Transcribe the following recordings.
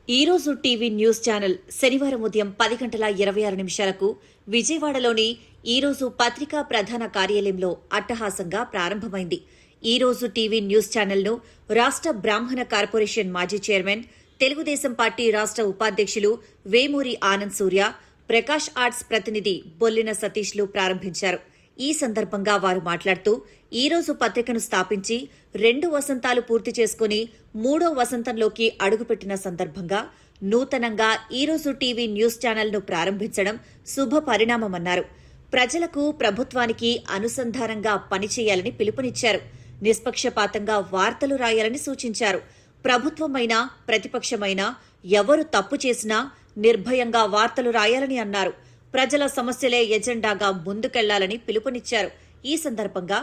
ఈరోజు TV news channel శనివారం ఉదయం 10:26 విజయవాడలోని ఈరోజు పత్రికా ప్రధాన కార్యాలయంలో అట్టహాసంగా ప్రారంభమైంది. ఈరోజు టీవీ న్యూస్ ఛానల్ను రాష్ట్ర బ్రాహ్మణ కార్పొరేషన్ మాజీ చైర్మన్, తెలుగుదేశం పార్టీ రాష్ట్ర ఉపాధ్యక్షులు వేమూరి ఆనంద్ సూర్య, ప్రకాష్ ఆర్ట్స్ ప్రతినిధి బొల్లిన సతీష్లు ప్రారంభించారు. ఈ సందర్భంగా వారు మాట్లాడుతూ ఈరోజు పత్రికను స్థాపించి 2 వసంతాలు పూర్తి చేసుకుని 3వ వసంతంలోకి అడుగుపెట్టిన సందర్భంగా నూతనంగా ఈరోజు టీవీ న్యూస్ ఛానల్ను ప్రారంభించడం శుభ పరిణామమన్నారు. ప్రజలకు, ప్రభుత్వానికి అనుసంధానంగా పనిచేయాలని పిలుపునిచ్చారు. నిష్పక్షపాతంగా వార్తలు రాయాలని సూచించారు. ప్రభుత్వమైనా, ప్రతిపక్షమైనా ఎవరు తప్పు చేసినా నిర్భయంగా వార్తలు రాయాలని అన్నారు. ప్రజల సమస్యలే ఎజెండాగా ముందుకెళ్లాలని పిలుపునిచ్చారు. ఈ సందర్భంగా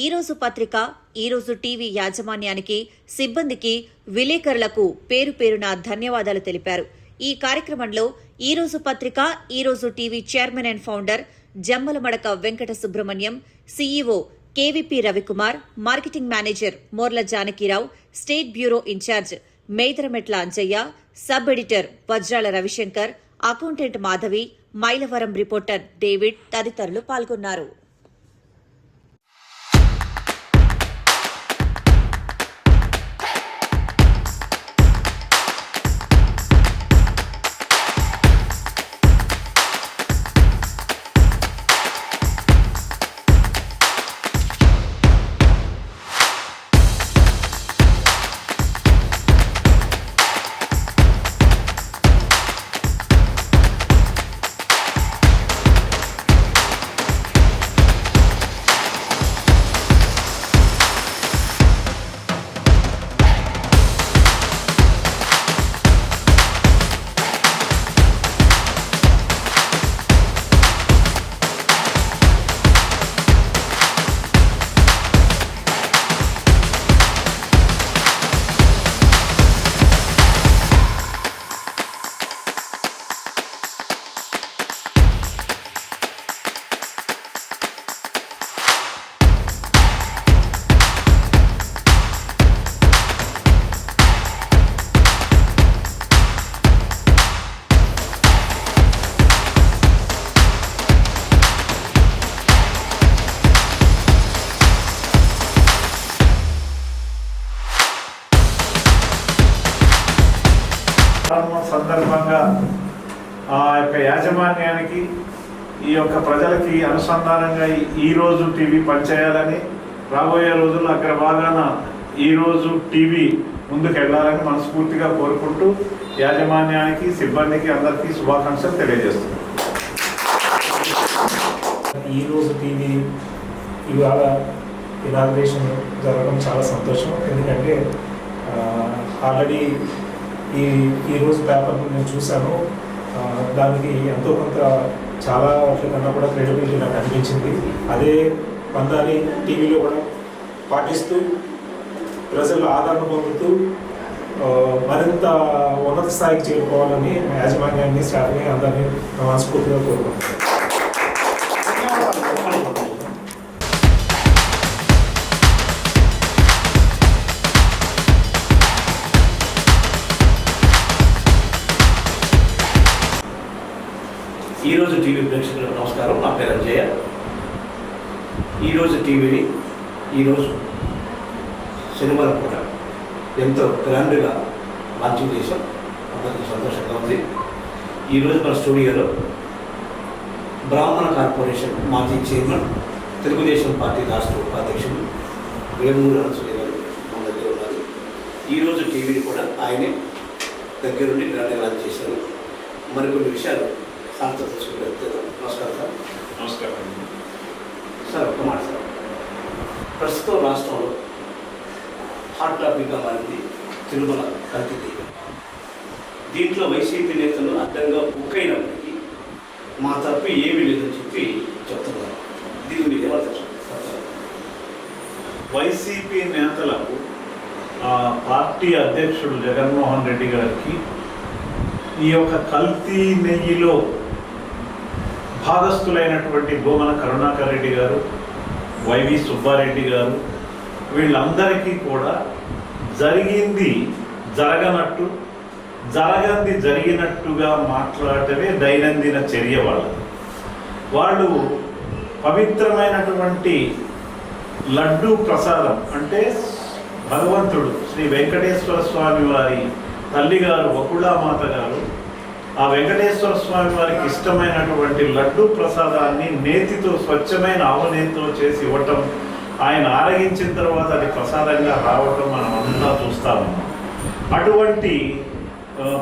ఈరోజు పత్రిక, ఈరోజు టీవీ యాజమాన్యానికి, సిబ్బందికి, విలేకరులకు పేరు పేరున ధన్యవాదాలు తెలిపారు. ఈ కార్యక్రమంలో ఈరోజు పత్రిక, Eeroju TV chairman and founder Jammalamadaka Venkata Subrahmanyam, CEO KVP Ravikumar, marketing manager Morla Janakirao, state bureau incharge Medarametla Anjaiah, sub editor Vajrala Ravishankar, accountant Madhavi, Mylavaram reporter David తదితరులు పాల్గొన్నారు. సందర్భంగా ఆ యొక్క యాజమాన్యానికి, ఈ యొక్క ప్రజలకి అనుసంధానంగా ఈరోజు టీవీ పనిచేయాలని, రాబోయే రోజుల్లో అగ్రభాగాన ఈరోజు టీవీ ముందుకు వెళ్ళాలని మనస్ఫూర్తిగా కోరుకుంటూ యాజమాన్యానికి, సిబ్బందికి అందరికీ శుభాకాంక్షలు తెలియజేస్తున్నాను. ఈరోజు టీవీ ఇవాళ ఇనాగ్రేషన్ జరగడం చాలా సంతోషం. ఎందుకంటే ఆల్రెడీ ఈరోజు పేపర్ని నేను చూశాను. దానికి ఎంతో కొంత చాలా కన్నా కూడా క్రెడిబిలిటీ నాకు అనిపించింది. అదే పందాన్ని టీవీలో కూడా పాటిస్తూ ప్రజలు ఆదరణ పొందుతూ మరింత ఉన్నత స్థాయికి చేరుకోవాలని యాజమాన్యాన్ని, స్టాఫ్ని అందరినీ మనస్ఫూర్తిగా కోరుకుంటున్నాను. ఈరోజు టీవీ ప్రేక్షకులకు నమస్కారం. నా పేరు అంజయ్య. ఈరోజు టీవీని ఈరోజు శనివారం పూట ఎంతో గ్రాండ్గా లాంచింగ్ చేశాం. అందరికీ సంతోషంగా ఉంది. ఈరోజు మన స్టూడియోలో బ్రాహ్మణ కార్పొరేషన్ మాజీ చైర్మన్, తెలుగుదేశం పార్టీ రాష్ట్ర ఉపాధ్యక్షులు వేమూరి ఆనంద్ సూర్య గారు మన దగ్గర ఉన్నారు. ఈరోజు టీవీని కూడా ఆయనే దగ్గరుండి గ్రాండ్గా లాంచ్ చేశారు. మరికొన్ని విషయాలు సార్తో తెలుసుకుంటే. నమస్కారం సార్. నమస్కారం సార్. ఒక్క మాట సార్, ప్రస్తుతం రాష్ట్రంలో హాట్ టాపిక్గా మారింది తిరుమల కల్తీ తీగ. దీంట్లో వైసీపీ నేతలు అడ్డంగా బుక్ అయినప్పటికీ మా తప్పు ఏమీ లేదని చెప్పి చెప్తున్నారు. దీని మీద ఏమంటారు? వైసీపీ నేతలకు పార్టీ అధ్యక్షుడు జగన్మోహన్ రెడ్డి గారికి ఈ యొక్క కల్తీ నెయ్యిలో భాగస్థులైనటువంటి భూమన కరుణాకర్ రెడ్డి గారు, వైవి సుబ్బారెడ్డి గారు, వీళ్ళందరికీ కూడా జరిగింది జరగనట్టు జరగంది జరిగినట్టుగా మాట్లాడటమే దైనందిన చర్య వాళ్ళు పవిత్రమైనటువంటి లడ్డూ ప్రసాదం అంటే భగవంతుడు శ్రీ వెంకటేశ్వర స్వామి వారి తల్లిగారు వకుళామాత గారు ఆ వెంకటేశ్వర స్వామి వారికి ఇష్టమైనటువంటి లడ్డూ ప్రసాదాన్ని నేతితో స్వచ్ఛమైన ఆవనేతితో చేసి ఇవ్వటం, ఆయన ఆరగించిన తర్వాత అది ప్రసాదంగా రావటం మనం అంతా చూస్తాము. అటువంటి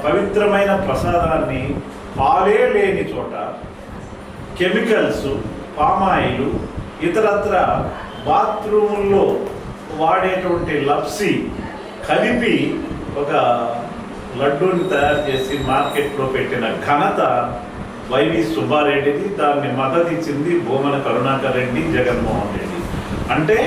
పవిత్రమైన ప్రసాదాన్ని పాలే లేని చోట కెమికల్స్, పామాయిలు, ఇతరత్ర బాత్రూముల్లో వాడేటువంటి లప్సీ కలిపి ఒక లడ్డూని తయారు చేసి మార్కెట్లో పెట్టిన ఘనత వైవి సుబ్బారెడ్డిది. దాన్ని మద్దతు ఇచ్చింది భూమన కరుణాకర్ రెడ్డి, జగన్మోహన్ రెడ్డి. అంటే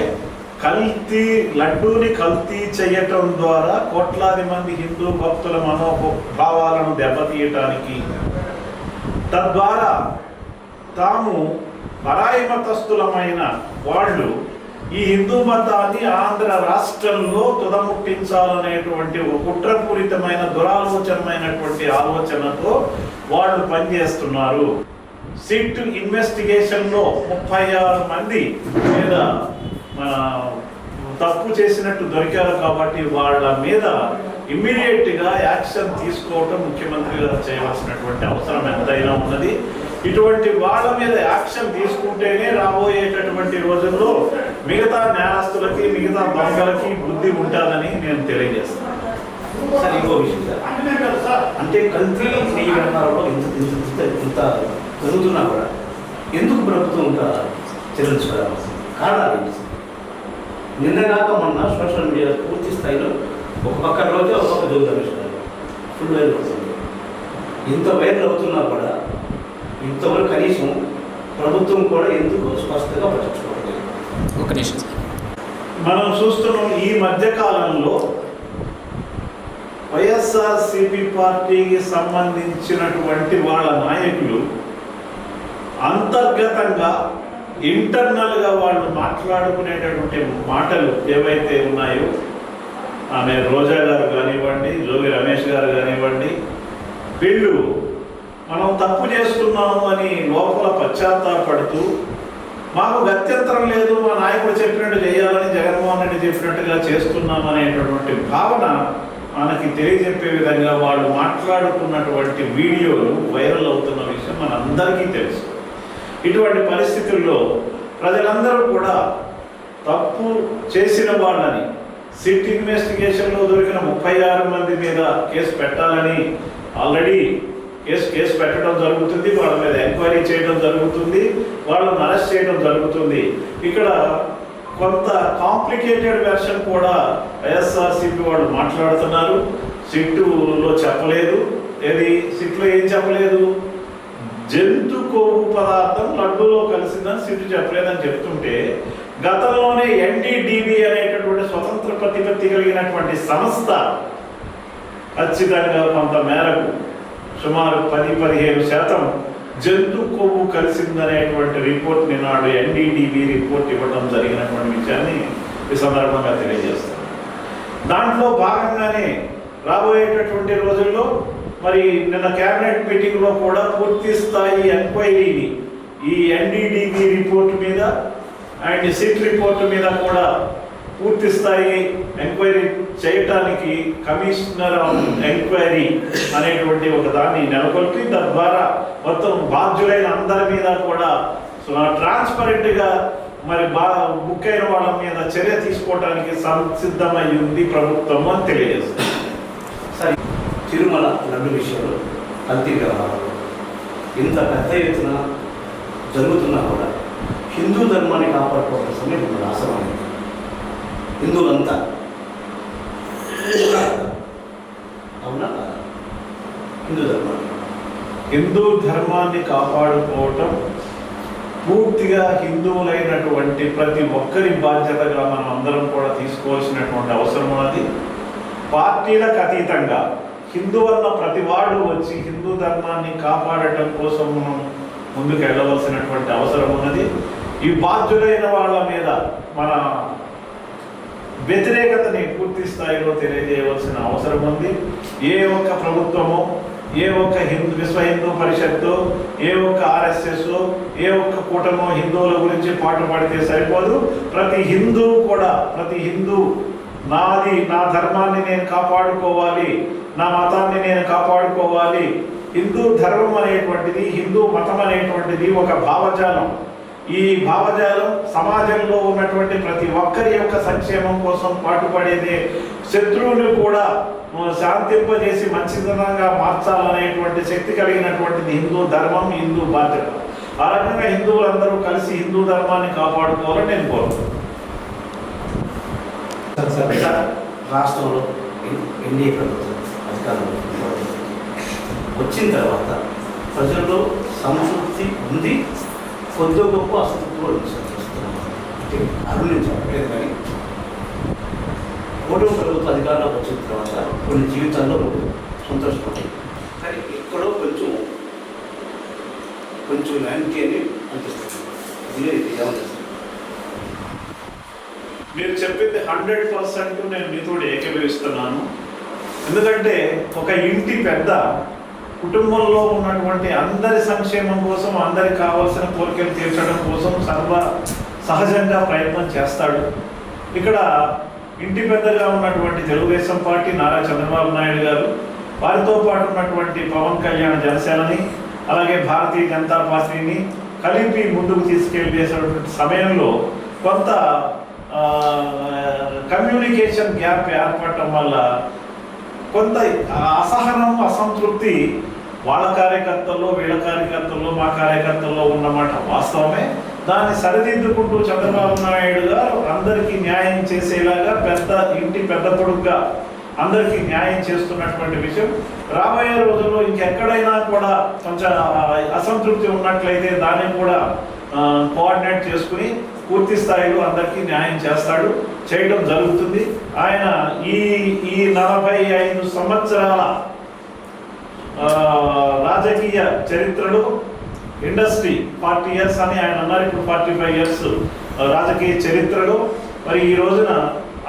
కల్తీ లడ్డూని కల్తీ చేయటం ద్వారా కోట్లాది మంది హిందూ భక్తుల మనోభావాలను దెబ్బతీయటానికి, తద్వారా తాము పరాయి మతస్థులమైన వాళ్ళు ఈ హిందూ మతాన్ని ఆంధ్ర రాష్ట్రంలో తుదముట్టించాలనేటువంటి ఒక కుట్రపూరితమైన దురాలోచనమైనటువంటి ఆలోచనతో వాళ్ళు పనిచేస్తున్నారు. సిట్ ఇన్వెస్టిగేషన్లో 36 మంది మీద తప్పు చేసినట్టు దొరికారు కాబట్టి వాళ్ళ మీద ఇమ్మీడియట్గా యాక్షన్ తీసుకోవటం ముఖ్యమంత్రి గారు చేయవలసినటువంటి అవసరం ఎంతైనా ఉన్నది. ఇటువంటి వాళ్ళ మీద యాక్షన్ తీసుకుంటేనే రాబోయేటటువంటి రోజుల్లో మిగతా నేరస్తులకి, మిగతా దొంగలకి బుద్ధి ఉంటుందని నేను తెలియజేస్తాను. సార్ ఇంకో విషయం సార్, అంటే కల్తీ నెయ్యి వ్యాపారంలో ఇంత జరుగుతున్నా కూడా ఎందుకు ప్రభుత్వం ఇంకా చర్యలు తీసుకోవాలి? కారణాలు ఏంటి? నిన్నగాక మొన్న సోషల్ మీడియాలో పూర్తి స్థాయిలో ఒక పక్క రోజు ఒక పక్క జోగి రమేష్ గారు ఫుల్ వైరల్ అవుతుంది. ఇంత వైరల్ అవుతున్నా కూడా ఇంతవరకు కనీసం ప్రభుత్వం కూడా ఎందుకు స్పష్టంగా పట్టించుకోవట్లేదు? ఒక నిమిషం మనం చూస్తున్నాం ఈ మధ్య కాలంలో వైఎస్ఆర్సీపీ పార్టీకి సంబంధించినటువంటి వాళ్ళ నాయకులు అంతర్గతంగా ఇంటర్నల్గా వాళ్ళు మాట్లాడుకునేటటువంటి మాటలు ఏవైతే ఉన్నాయో, ఆమె రోజా గారు కానివ్వండి, జోగి రమేష్ గారు కానివ్వండి, వీళ్ళు మనం తప్పు చేస్తున్నాము అని లోపల పశ్చాత్తాపడుతూ మాకు గత్యంతరం లేదు, మా నాయకుడు చెప్పినట్టు చేయాలని, జగన్మోహన్ రెడ్డి చెప్పినట్టుగా చేస్తున్నాం అనేటటువంటి భావన మనకి తెలియజెప్పే విధంగా వాళ్ళు మాట్లాడుకున్నటువంటి వీడియోలు వైరల్ అవుతున్న విషయం మనందరికీ తెలుసు. ఇటువంటి పరిస్థితుల్లో ప్రజలందరూ కూడా తప్పు చేసిన వాళ్ళని సిట్ ఇన్వెస్టిగేషన్లో దొరికిన 36 మంది మీద కేసు పెట్టాలని ఆల్రెడీ కేసు పెట్టడం జరుగుతుంది. వాళ్ళ మీద ఎంక్వైరీ చేయడం జరుగుతుంది, వాళ్ళని అరెస్ట్ చేయడం జరుగుతుంది. ఇక్కడ కొంత కాంప్లికేటెడ్ వెర్షన్ కూడా వైఎస్ఆర్సీపీ వాళ్ళు మాట్లాడుతున్నారు. సిట్టులో చెప్పలేదు. సిట్లో ఏం చెప్పలేదు? జంతు కొవ్వు పదార్థం లడ్డూలో కలిసిందని సిట్టు చెప్పలేదని చెప్తుంటే, గతంలోనే ఎన్డీడీబీ అనేటటువంటి స్వతంత్ర ప్రతిపత్తి కలిగినటువంటి సంస్థ ఖచ్చితంగా కొంత మేరకు సుమారు 10-15% జంతు కొవ్వు కలిసిందనేటువంటి రిపోర్ట్ని నాడు ఎన్డీడీబీ రిపోర్ట్ ఇవ్వడం జరిగినటువంటి విషయాన్ని ఈ సందర్భంగా తెలియజేస్తాను. దాంట్లో భాగంగానే రాబోయేటటువంటి రోజుల్లో మరి నిన్న కేబినెట్ మీటింగ్లో కూడా పూర్తి స్థాయి ఎంక్వైరీని ఈ ఎన్డీడీబీ రిపోర్ట్ మీద అండ్ సిట్ రిపోర్ట్ మీద కూడా పూర్తి స్థాయి ఎంక్వైరీ చేయటానికి కమిషనర్ ఆఫ్ ఎంక్వైరీ అనేటువంటి ఒక దాన్ని నెలకొల్పి, తద్వారా మొత్తం బాధ్యులైన అందరి మీద కూడా ట్రాన్స్పరెంట్గా మరి బుక్ అయిన వాళ్ళ మీద చర్య తీసుకోవడానికి సంసిద్ధమై ఉంది ప్రభుత్వం అని తెలియజేస్తుంది. సరే, తిరుమల లడ్డు విషయంలో కల్తీ వ్యవహారం ఇంత పెద్ద ఎత్తున జరుగుతున్నా కూడా హిందూ ధర్మాన్ని కాపాడుకోవాల్సిన ఇప్పుడు ఆసరమైంది. హిందువులంతా అవునా? హిందూ ధర్మాన్ని కాపాడుకోవటం పూర్తిగా హిందువులైనటువంటి ప్రతి ఒక్కరి బాధ్యతగా మనం అందరం కూడా తీసుకోవాల్సినటువంటి అవసరం ఉన్నది. పార్టీలకు అతీతంగా హిందూ అన్న ప్రతి వాడు వచ్చి హిందూ ధర్మాన్ని కాపాడటం కోసం మనం ముందుకు వెళ్ళవలసినటువంటి అవసరం ఉన్నది. ఈ బాధ్యులైన వాళ్ళ మీద మన వ్యతిరేకతని పూర్తి స్థాయిలో తెలియజేయవలసిన అవసరం ఉంది. ఏ ఒక్క ప్రభుత్వమో, ఏ ఒక్క విశ్వ హిందూ పరిషత్తు, ఏ ఒక్క ఆర్ఎస్ఎస్, ఏ ఒక్క కూటమో హిందువుల గురించి పాటు పడితే సరిపోదు. ప్రతి హిందూ నాది, నా ధర్మాన్ని నేను కాపాడుకోవాలి, నా మతాన్ని నేను కాపాడుకోవాలి. హిందూ ధర్మం అనేటువంటిది, హిందూ మతం అనేటువంటిది ఒక భావజాలం. ఈ భావజాలం సమాజంలో ఉన్నటువంటి ప్రతి ఒక్కరి యొక్క సంక్షేమం కోసం పాటుపడేదే. శత్రువుని కూడా శాంతింపజేసి మంచితనంగా మార్చాలనేటువంటి శక్తి కలిగినటువంటిది హిందూ ధర్మం, హిందూ బాధ్యత. ఆ రకంగా హిందువులందరూ కలిసి హిందూ ధర్మాన్ని కాపాడుకోవాలని నేను కోరుతున్నాను. రాష్ట్రంలో ఎన్డీఏ ప్రభుత్వం అధికారంలో వచ్చిన తర్వాత ప్రజల్లో సంతృప్తి ఉంది, కొద్ది గొప్ప అసంతృప్తి కూడా అరుణించి చెప్పలేదు. కానీ కూటమి ప్రభుత్వ అధికారంలోకి వచ్చిన తర్వాత కొన్ని జీవితాల్లో సంతోషపడ్డాయి. కానీ ఎక్కడో కొంచెం ల్యాండ్కి అని అనిపిస్తుంది. మీరు చెప్పింది 100% నేను మీతో ఏకీభవిస్తున్నాను. ఎందుకంటే ఒక ఇంటి పెద్ద కుటుంబంలో ఉన్నటువంటి అందరి సంక్షేమం కోసం, అందరికి కావాల్సిన కోరికలు తీర్చడం కోసం సహజంగా ప్రయత్నం చేస్తాడు. ఇక్కడ ఇంటి పెద్దగా ఉన్నటువంటి తెలుగుదేశం పార్టీ, నారా చంద్రబాబు నాయుడు గారు, వారితో పాటు ఉన్నటువంటి పవన్ కళ్యాణ్ జనసేనని, అలాగే భారతీయ జనతా పార్టీని కలిపి ముందుకు తీసుకెళ్ళేసినటువంటి సమయంలో కొంత కమ్యూనికేషన్ గ్యాప్ ఏర్పడటం వల్ల కొంత అసహనం, అసంతృప్తి వాళ్ళ కార్యకర్తల్లో, వీళ్ళ కార్యకర్తల్లో, మా కార్యకర్తల్లో ఉన్నమాట వాస్తవమే. దాన్ని సరిదిద్దుకుంటూ చంద్రబాబు నాయుడు గారు అందరికీ న్యాయం చేసేలాగా ఇంటి పెద్ద పొడుగ్గా అందరికీ న్యాయం చేస్తున్నటువంటి విషయం. రాబోయే రోజుల్లో ఇంకెక్కడైనా కూడా కొంచెం అసంతృప్తి ఉన్నట్లయితే దాన్ని కూడా కోఆర్డినేట్ చేసుకుని పూర్తి స్థాయిలో అందరికీ న్యాయం చేయడం జరుగుతుంది. ఆయన ఈ 45 సంవత్సరాల రాజకీయ చరిత్రలో ఇండస్ట్రీ 40 years అని ఆయన అన్నారు, ఇప్పుడు 45 years రాజకీయ చరిత్రలో మరి ఈ రోజున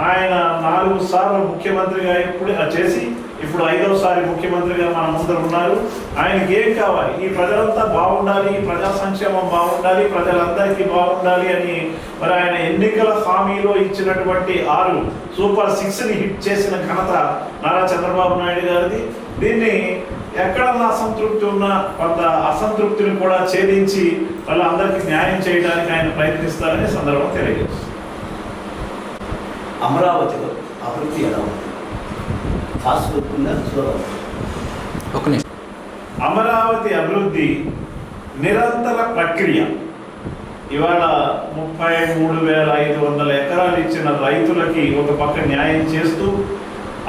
ఆయన 4 సార్లు ముఖ్యమంత్రిగా చేసి ఇప్పుడు 5వసారి ముఖ్యమంత్రిగా మన ముందర ఉన్నారు. ఆయనకి ఏం కావాలి? ఈ ప్రజలంతా బాగుండాలి, ఈ ప్రజా సంక్షేమం బాగుండాలి, ప్రజలందరికీ బాగుండాలి అని మరి ఆయన ఎన్నికల హామీలో ఇచ్చినటువంటి 6 సూపర్ 6ని హిట్ చేసిన ఘనత నారా చంద్రబాబు నాయుడు గారిది. దీన్ని ఎక్కడన్నా అసంతృప్తి ఉన్నా కొంత అసంతృప్తిని కూడా ఛేదించి వాళ్ళందరికీ న్యాయం చేయడానికి ఆయన ప్రయత్నిస్తారని సందర్భం తెలియజేస్తుంది. అమరావతిలో అభివృద్ధి ఎలా ఉంది? అమరావతి అభివృద్ధి నిరంతర ప్రక్రియ. ఇవాళ 33,500 ఎకరాలు ఇచ్చిన రైతులకి ఒక పక్క న్యాయం చేస్తూ,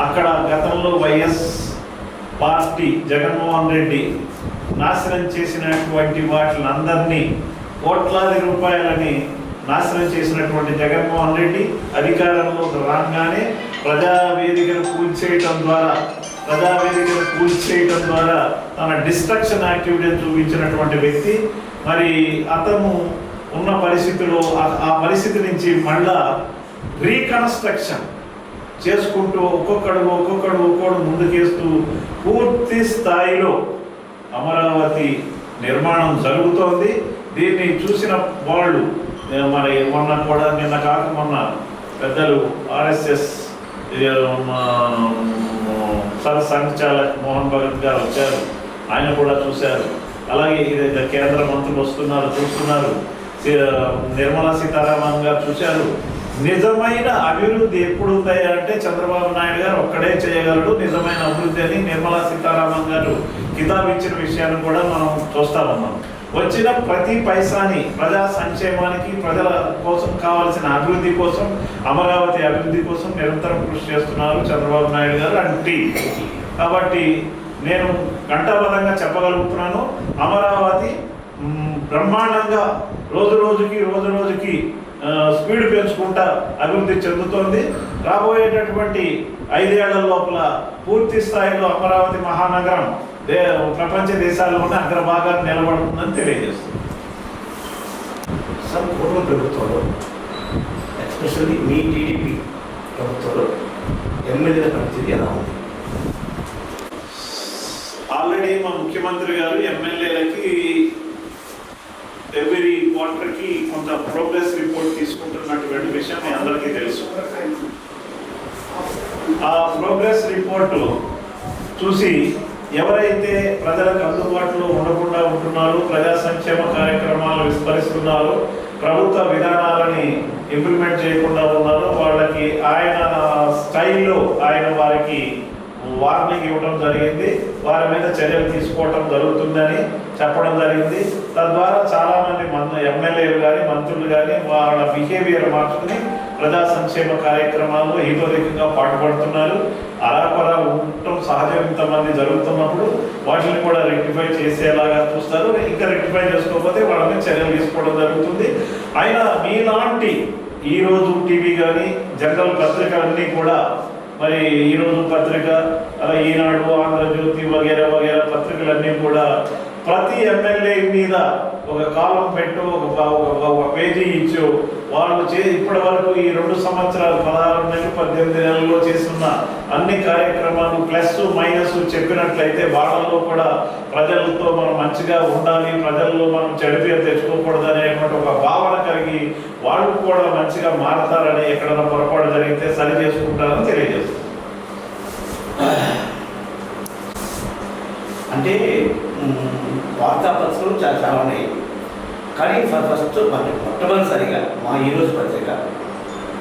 అక్కడ గతంలో వైఎస్ పార్టీ జగన్మోహన్ రెడ్డి నాశనం చేసినటువంటి వాటిలందరినీ కోట్లాది రూపాయలని నాశనం చేసినటువంటి జగన్మోహన్ రెడ్డి అధికారంలోకి రాగానే ప్రజావేదికను కూల్చేయటం ద్వారా తన డిస్ట్రక్షన్ యాక్టివిటీని చూపించినటువంటి వ్యక్తి. మరి అతను ఉన్న పరిస్థితిలో ఆ పరిస్థితి నుంచి మళ్ళా రీకన్స్ట్రక్షన్ చేసుకుంటూ ఒక్కొక్కడు ముందుకేస్తూ పూర్తి స్థాయిలో అమరావతి నిర్మాణం జరుగుతోంది. దీన్ని చూసిన వాళ్ళు మరి నిన్న కాక మొన్న పెద్దలు ఆర్ఎస్ఎస్ సంచాలక్ మోహన్ భగత్ గారు వచ్చారు, ఆయన కూడా చూశారు. అలాగే కేంద్ర మంత్రులు చూస్తున్నారు. నిర్మలా సీతారామన్ గారు చూశారు. నిజమైన అభివృద్ధి ఎప్పుడు ఉందాయి అంటే చంద్రబాబు నాయుడు గారు ఒక్కడే చేయగలడు నిజమైన అభివృద్ధి అని నిర్మలా సీతారామన్ గారు కితాబిచ్చిన విషయాన్ని కూడా మనం చూస్తా ఉన్నాం. వచ్చిన ప్రతి పైసాని ప్రజా సంక్షేమానికి, ప్రజల కోసం కావాల్సిన అభివృద్ధి కోసం, అమరావతి అభివృద్ధి కోసం నిరంతరం కృషి చేస్తున్నారు చంద్రబాబు నాయుడు గారు అంటే. కాబట్టి నేను ఘంటాబద్ధంగా చెప్పగలుగుతున్నాను, అమరావతి బ్రహ్మాండంగా రోజు రోజుకి స్పీడ్ పెంచుకుంటా అభివృద్ధి చెందుతోంది. రాబోయేటటువంటి 5 ఏళ్ల లోపల పూర్తి స్థాయిలో అమరావతి మహానగరం ప్రపంచ దేశాల్లోనే అగ్రభాగాన్ని నిలబడుతుందని తెలియజేస్తుంది. సార్, పూర్వ ప్రభుత్వంలో ఎస్పెషల్లీ మీ టీడీపీ ప్రభుత్వంలో ఎమ్మెల్యేల పరిస్థితి ఎలా ఉంది? ఆల్రెడీ మా ముఖ్యమంత్రి గారు ఎమ్మెల్యేలకి ఎవ్రీ క్వార్టర్కి కొంత ప్రోగ్రెస్ రిపోర్ట్ తీసుకుంటున్నటువంటి విషయం మీ అందరికీ తెలుసు. ఆ ప్రోగ్రెస్ రిపోర్టు చూసి ఎవరైతే ప్రజలకు అందుబాటులో ఉండకుండా ఉంటున్నారో, ప్రజా సంక్షేమ కార్యక్రమాలు విస్మరిస్తున్నారో, ప్రభుత్వ విధానాలని ఇంప్లిమెంట్ చేయకుండా ఉన్నారో వాళ్ళకి ఆయన స్టైల్లో ఆయన వారికి వార్నింగ్ ఇవ్వడం జరిగింది. వారి మీద చర్యలు తీసుకోవడం జరుగుతుందని చెప్పడం జరిగింది. తద్వారా చాలామంది ఎమ్మెల్యేలు కానీ మంత్రులు కానీ వాళ్ళ బిహేవియర్ మార్చుకుని ప్రజా సంక్షేమ కార్యక్రమాల్లో హీరోధికంగా పాటుపడుతున్నారు. అరాపరా ఉండటం సహజం ఇంతమంది జరుగుతున్నప్పుడు వాటిని కూడా రెక్టిఫై చేసేలాగా చూస్తారు. ఇంకా రెక్టిఫై చేసుకోకపోతే వాళ్ళ మీద చర్యలు తీసుకోవడం జరుగుతుంది. అయినా మీలాంటి ఈరోజు టీవీ కానీ జనరల్ పత్రికలన్నీ కూడా మరి ఈరోజు పత్రిక, అలా ఈనాడు, ఆంధ్రజ్యోతి వగేరా వగేరా పత్రికలన్నీ కూడా ప్రతి ఎమ్మెల్యే మీద ఒక కాలం పెట్టు, ఒక పేజీ ఇచ్చు వాళ్ళు ఇప్పటి వరకు ఈ 2 సంవత్సరాలు 16 నెలలు 18 నెలల్లో చేస్తున్న అన్ని కార్యక్రమాలు ప్లస్ మైనస్ చెప్పినట్లయితే వాళ్ళలో కూడా ప్రజలతో మనం మంచిగా ఉండాలి, ప్రజల్లో మనం చెడు పేరు తెచ్చుకోకూడదు అనేటువంటి ఒక భావన కలిగి వాళ్ళు కూడా మంచిగా మారతారని, ఎక్కడైనా పొరపాటు జరిగితే సరి చేసుకుంటారని తెలియజేస్తారు. అంటే వార్తాపత్రికలు చాలా ఉన్నాయి, కానీ ఫస్ట్ మొట్టమొదటిసారిగా మా ఈరోజు పత్రిక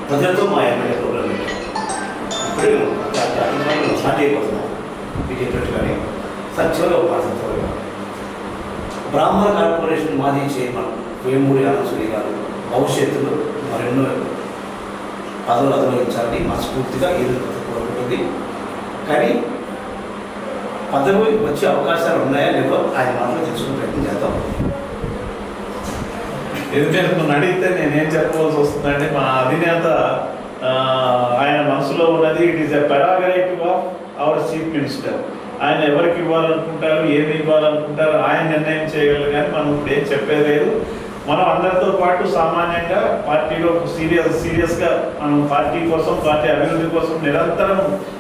ప్రజలతో మా ఎమ్మెల్యే ప్రోగ్రాం ఇప్పుడే స్టార్ట్ అయిపోతున్నాం. మీకు చెప్పినట్టుగానే సత్యంగా ఉపాసన బ్రాహ్మణ కార్పొరేషన్ మాజీ చైర్మన్ వేమూరి ఆనందశ్రీ గారు భవిష్యత్తులో మరెన్నో పదవులు అధిరోహించాలని మనస్ఫూర్తిగా ఈరోజు కోరుకుంటుంది. కానీ పదవి వచ్చే అవకాశాలు ఉన్నాయా లేవో ఆయన మాటలు తెలుసుకునే ప్రయత్నం చేద్దాం. ఎందుకంటే నన్ను అడిగితే నేనేం చెప్పవలసి వస్తుందండి. మా అధినేత ఆయన మనసులో ఉన్నది it is a prerogative of our chief minister. ఆయన ఎవరికి ఇవ్వాలనుకుంటారు, ఏమి ఇవ్వాలనుకుంటారు ఆయన నిర్ణయం చేయగలరు. కానీ మనం ఇప్పుడు ఏం చెప్పేది లేదు. మనం అందరితో పాటు సామాన్యంగా పార్టీలో సీరియస్గా మనం పార్టీ కోసం, పార్టీ అభివృద్ధి కోసం నిరంతరం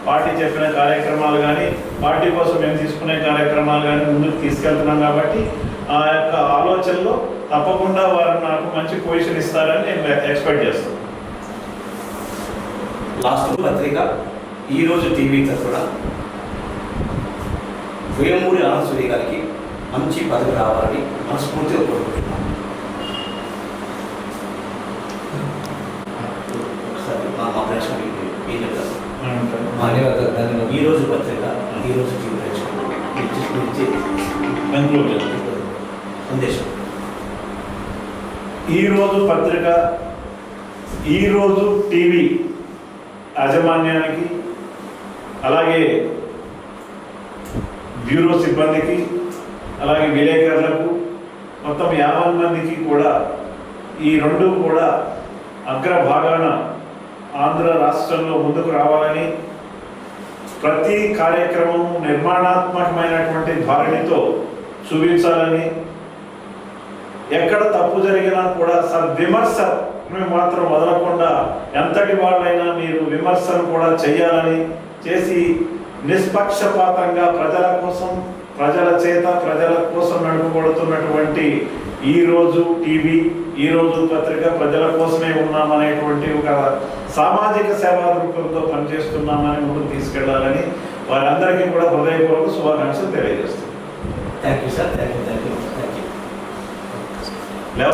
పార్టీ చెప్పిన కార్యక్రమాలు కానీ, పార్టీ కోసం మేము తీసుకునే కార్యక్రమాలు కానీ ముందుకు తీసుకెళ్తున్నాం. కాబట్టి ఆ యొక్క ఆలోచనలో తప్పకుండా వారు నాకు మంచి పొజిషన్ ఇస్తారని నేను ఎక్స్పెక్ట్ చేస్తాను. లాస్ట్ పత్రిక ఈరోజు టీవీ తరఫున వేమూరి ఆనందశ్రీ గారికి మంచి పదవి రావాలని మనస్ఫూర్తిగా కోరుకుంటున్నాను. ఒకసారి మా ప్రేక్షకులు ఏం చెప్తారు? ఈరోజు పత్రిక ఈరోజు టీవీ ప్రేక్షకులు సందేశం. ఈరోజు పత్రిక, ఈరోజు టీవీ యాజమాన్యానికి, అలాగే బ్యూరో సిబ్బందికి, అలాగే విలేకరులకు, మొత్తం 50 మందికి కూడా ఈ 2 కూడా అగ్రభాగాన ఆంధ్ర రాష్ట్రంలో ముందుకు రావాలని, ప్రతి కార్యక్రమం నిర్మాణాత్మకమైనటువంటి ధోరణితో చూపించాలని, ఎక్కడ తప్పు జరిగినా కూడా విమర్శను మాత్రం వదలకుండా ఎంతటి వాళ్ళైనా మీరు విమర్శను కూడా చేయాలని చేసి నిష్పక్షపాతంగా ప్రజల కోసం, ప్రజల చేత, ప్రజల కోసం నడుపుబడుతున్నటువంటి ఈరోజు టీవీ, ఈరోజు పత్రిక ప్రజల కోసమే ఉన్నామనేటువంటి ఒక సామాజిక సేవా దృక్పథంతో పనిచేస్తున్నామని ముందుకు తీసుకెళ్లాలని వారందరికీ కూడా హృదయపూర్వక శుభాకాంక్షలు తెలియజేస్తున్నాను. Thank you sir. Thank you. లేవ